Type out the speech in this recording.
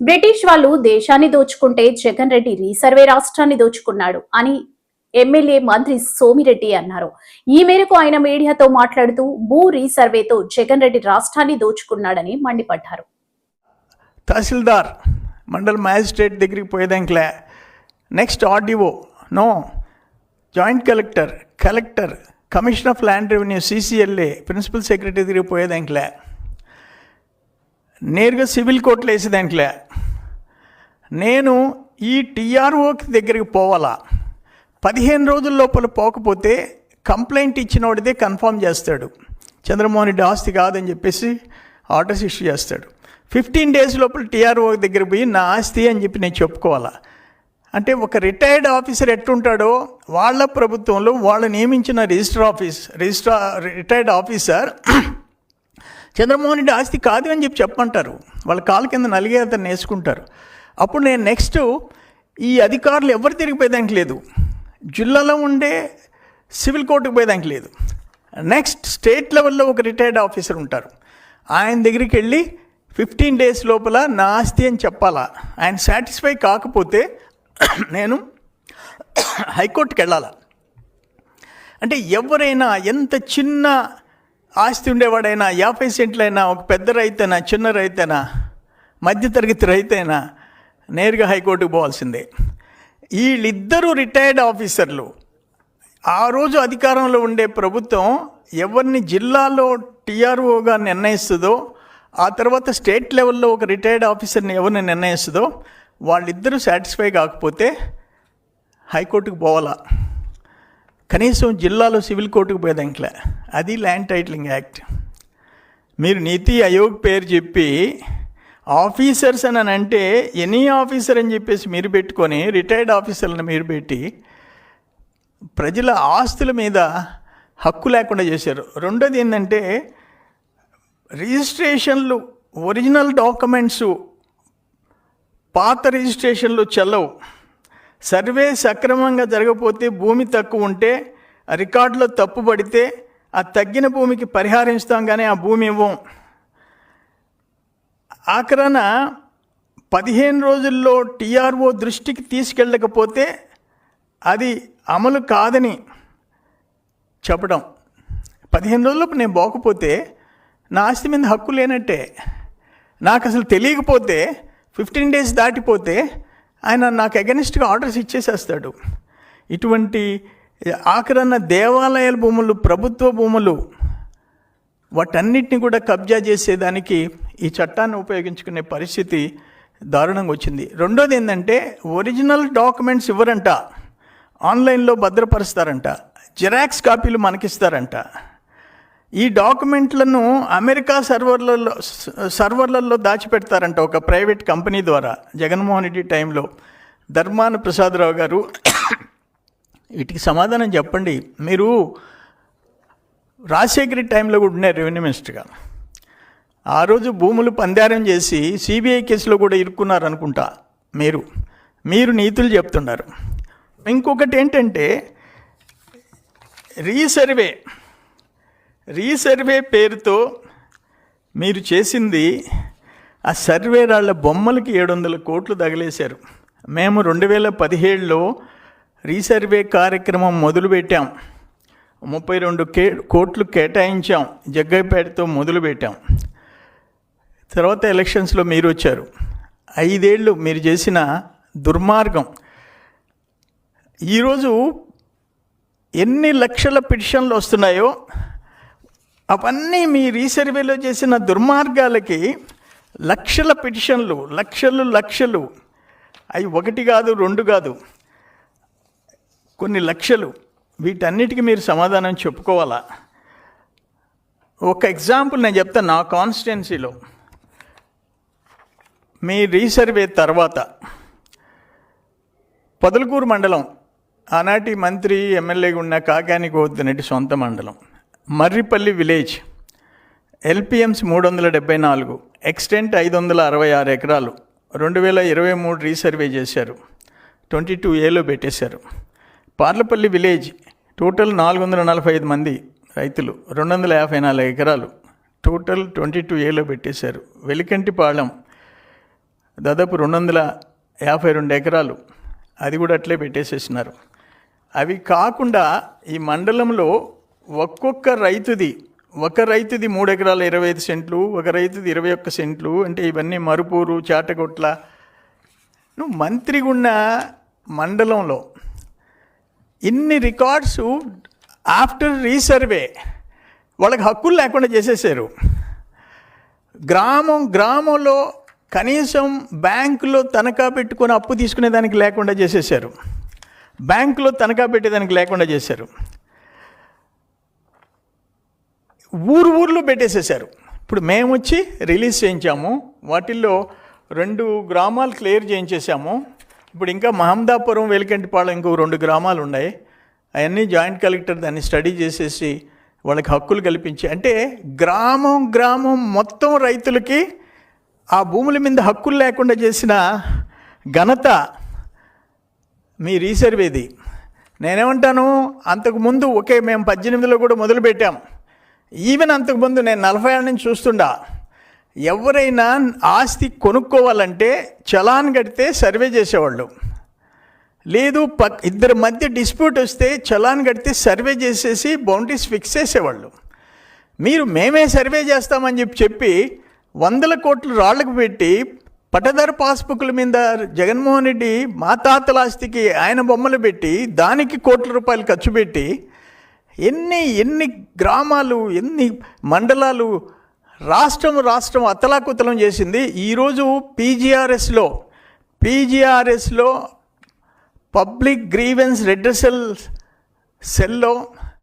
British వాళ్ళు దేశాన్ని దోచుకుంటే Jagan Reddy resurvey రాష్ట్రాన్ని దోచుకున్నాడు అని ఎమ్మెల్యే మంత్రి సోమిరెడ్డి అన్నారు. ఈ మేరకు ఆయన మీడియాతో మాట్లాడుతూ భూ రీసర్వేతో జగన్ రెడ్డి రాష్ట్రాన్ని దోచుకున్నాడని మండిపడ్డారు. తహసీల్దార్ మండల మ్యాజిస్ట్రేట్ దగ్గరికి పోయేదానికిలే, next RDO no, joint collector, collector, commissioner of land revenue, CCLA, principal secretary దగ్గరికి పోయేదానికిలే, నేరుగా సివిల్ కోర్టులో వేసేదానికిలే. నేను ఈ TROకి దగ్గరికి పోవాలా, 15 రోజుల లోపల పోకపోతే కంప్లైంట్ ఇచ్చిన వాడిదే కన్ఫర్మ్ చేస్తాడు, చంద్రమోహన్ రెడ్డి ఆస్తి కాదని చెప్పేసి ఆర్డర్స్ ఇష్యూ చేస్తాడు. 15 డేస్ లోపల TRO దగ్గర పోయి నా ఆస్తి అని చెప్పి నేను చెప్పుకోవాలా. అంటే ఒక రిటైర్డ్ ఆఫీసర్ ఎట్టుంటాడో వాళ్ళ ప్రభుత్వంలో వాళ్ళు నియమించిన రిటైర్డ్ ఆఫీసర్ చంద్రమోహన్ రెడ్డి ఆస్తి కాదు అని చెప్పి చెప్పమంటారు, వాళ్ళ కాళ్ళ కింద నలిగే అతను వేసుకుంటారు. అప్పుడు నేను నెక్స్ట్ ఈ అధికారులు ఎవరు తిరిగిపోయేదానికి లేదు, జిల్లాలో ఉండే సివిల్ కోర్టుకు పోయేదానికి లేదు. నెక్స్ట్ స్టేట్ లెవెల్లో ఒక రిటైర్డ్ ఆఫీసర్ ఉంటారు, ఆయన దగ్గరికి వెళ్ళి 15 డేస్ లోపల నా ఆస్తి అని చెప్పాలా. ఆయన సాటిస్ఫై కాకపోతే నేను హైకోర్టుకి వెళ్ళాలా. అంటే ఎవరైనా ఎంత చిన్న ఆస్తి ఉండేవాడైనా, 50 సెంట్లైనా, ఒక పెద్ద రైతైనా, చిన్న రైతైనా, మధ్యతరగతి రైతైనా నేరుగా హైకోర్టుకు పోవాల్సిందే. వీళ్ళిద్దరూ రిటైర్డ్ ఆఫీసర్లు. ఆ రోజు అధికారంలో ఉండే ప్రభుత్వం ఎవరిని జిల్లాలో TROగా నిర్ణయిస్తుందో, ఆ తర్వాత స్టేట్ లెవెల్లో ఒక రిటైర్డ్ ఆఫీసర్ని ఎవరిని నిర్ణయిస్తుందో వాళ్ళిద్దరూ సాటిస్ఫై కాకపోతే హైకోర్టుకు పోవాలా, కనీసం జిల్లాలో సివిల్ కోర్టుకు పోయేదానికిలే. అది ల్యాండ్ టైటిలింగ్ యాక్ట్. మీరు నీతి ఆయోగ్ పేరు చెప్పి ఆఫీసర్స్ అని అంటే ఎనీ ఆఫీసర్ అని చెప్పేసి మీరు పెట్టుకొని రిటైర్డ్ ఆఫీసర్లను మీరు పెట్టి ప్రజల ఆస్తుల మీద హక్కు లేకుండా చేశారు. రెండోది ఏంటంటే రిజిస్ట్రేషన్లు, ఒరిజినల్ డాక్యుమెంట్స్ పాత రిజిస్ట్రేషన్లు చెల్లవు. సర్వే సక్రమంగా జరగకపోతే, భూమి తక్కువ ఉంటే, రికార్డులో తప్పు పడితే ఆ తగ్గిన భూమికి పరిహారం ఇస్తాం కానీ ఆ భూమి ఇవ్వం. ఆఖరణ 15 రోజుల్లో TRO దృష్టికి తీసుకెళ్ళకపోతే అది అమలు కాదని చెప్పడం. 15 రోజుల్లో నేను పోకపోతే నా ఆస్తి మీద హక్కు లేనట్టే. నాకు అసలు తెలియకపోతే 15 డేస్ దాటిపోతే ఆయన నాకు అగెనిస్ట్గా ఆర్డర్స్ ఇచ్చేసేస్తాడు. ఇటువంటి ఆఖరణ దేవాలయాల భూములు, ప్రభుత్వ భూములు, వాటన్నిటిని కూడా కబ్జా చేసేదానికి ఈ చట్టాన్ని ఉపయోగించుకునే పరిస్థితి దారుణంగా వచ్చింది. రెండోది ఏంటంటే ఒరిజినల్ డాక్యుమెంట్స్ ఇవ్వరంట, ఆన్లైన్లో భద్రపరుస్తారంట, జిరాక్స్ కాపీలు మనకిస్తారంట. ఈ డాక్యుమెంట్లను అమెరికా సర్వర్లలో దాచిపెడతారంట ఒక ప్రైవేట్ కంపెనీ ద్వారా. జగన్మోహన్ రెడ్డి టైంలో ధర్మాన ప్రసాదరావు గారు వీటికి సమాధానం చెప్పండి. మీరు రాజశేఖర టైంలో కూడా ఉన్నారు రెవెన్యూ మినిస్టర్గా. ఆ రోజు భూములు పందారం చేసి CBI కేసులో కూడా ఇరుక్కున్నారు అనుకుంటా. మీరు నీతులు చెప్తున్నారు. ఇంకొకటి ఏంటంటే రీసర్వే పేరుతో మీరు చేసింది ఆ సర్వే రాళ్ల బొమ్మలకి 700 కోట్లు తగిలేశారు. మేము 2017లో రీసర్వే కార్యక్రమం మొదలుపెట్టాం, 32 కోట్లు కేటాయించాం, జగ్గైపేటతో మొదలుపెట్టాం. తర్వాత ఎలక్షన్స్లో మీరు వచ్చారు. 5 ఏళ్ళు మీరు చేసిన దుర్మార్గం. ఈరోజు ఎన్ని లక్షల పిటిషన్లు వస్తున్నాయో అవన్నీ మీ రీసర్వేలో చేసిన దుర్మార్గాలకి లక్షల పిటిషన్లు, లక్షలు, అవి 1 కాదు 2 కాదు, కొన్ని లక్షలు. వీటన్నిటికీ మీరు సమాధానం చెప్పుకోవాలా. ఒక ఎగ్జాంపుల్ నేను చెప్తాను. నా కాన్స్టిట్యున్సీలో మీ రీసర్వే తర్వాత పొదలకూరు మండలం, ఆనాటి మంత్రి ఎమ్మెల్యేగా ఉన్న కాకాని గోవర్ధన్ సొంత మండలం, మర్రిపల్లి విలేజ్, LPMs 374, ఎక్స్టెంట్ 566 ఎకరాలు, 2023 రీసర్వే చేశారు, 22Aలో పెట్టేశారు. పార్లపల్లి విలేజ్ టోటల్ 445 మంది రైతులు, 254 ఎకరాలు, టోటల్ 22Aలో పెట్టేశారు. వెలికంటిపాళెం దాదాపు 252 ఎకరాలు అది కూడా అట్లే పెట్టేసేసినారు. అవి కాకుండా ఈ మండలంలో ఒక్కొక్క రైతుది, ఒక రైతుది 3 ఎకరాల 25 సెంట్లు, ఒక రైతుది 21 సెంట్లు, అంటే ఇవన్నీ మరుపూరు, చాటగొట్ల. నువ్వు మంత్రిగా ఉన్న మండలంలో ఇన్ని రికార్డ్స్ ఆఫ్టర్ రీసర్వే వాళ్ళకి హక్కులు లేకుండా చేసేసారు. గ్రామంలో కనీసం బ్యాంకులో తనఖా పెట్టుకొని అప్పు తీసుకునేదానికి లేకుండా చేసేసారు. బ్యాంకులో తనఖా పెట్టేదానికి లేకుండా చేశారు. ఊర్లో పెట్టేసేసారు. ఇప్పుడు మేము వచ్చి రిలీజ్ చేయించాము. వాటిల్లో 2 గ్రామాలు క్లియర్ చేయించేసాము. ఇప్పుడు ఇంకా మహమ్మదాపురం, వెలికంటిపాళెం ఇంకో 2 గ్రామాలు ఉన్నాయి. అవన్నీ జాయింట్ కలెక్టర్ దాన్ని స్టడీ చేసేసి వాళ్ళకి హక్కులు కల్పించి, అంటే గ్రామం మొత్తం రైతులకి ఆ భూముల మీద హక్కులు లేకుండా చేసిన ఘనత మీ రీసర్వేది. నేనేమంటాను, అంతకుముందు మేము 18లో కూడా మొదలుపెట్టాం. ఈవెన్ అంతకుముందు నేను 40 ఏళ్ళ నుంచి చూస్తుండా, ఎవరైనా ఆస్తి కొనుక్కోవాలంటే చలాన్ కడితే సర్వే చేసేవాళ్ళు. లేదు ఇద్దరి మధ్య డిస్ప్యూట్ వస్తే చలాన్ కడితే సర్వే చేసేసి బౌండరీస్ ఫిక్స్ చేసేవాళ్ళు. మేమే సర్వే చేస్తామని చెప్పి 100 కోట్లు రాళ్లకు పెట్టి పట్టదారు పాస్బుక్ల మీద జగన్మోహన్ రెడ్డి మా తాతల ఆస్తికి ఆయన బొమ్మలు పెట్టి దానికి కోట్ల రూపాయలు ఖర్చు పెట్టి ఎన్ని గ్రామాలు, ఎన్ని మండలాలు, రాష్ట్రం అతలాకుతలం చేసింది. ఈరోజు పీజీఆర్ఎస్లో పబ్లిక్ గ్రీవెన్స్ రెడ్రెసల్ సెల్లో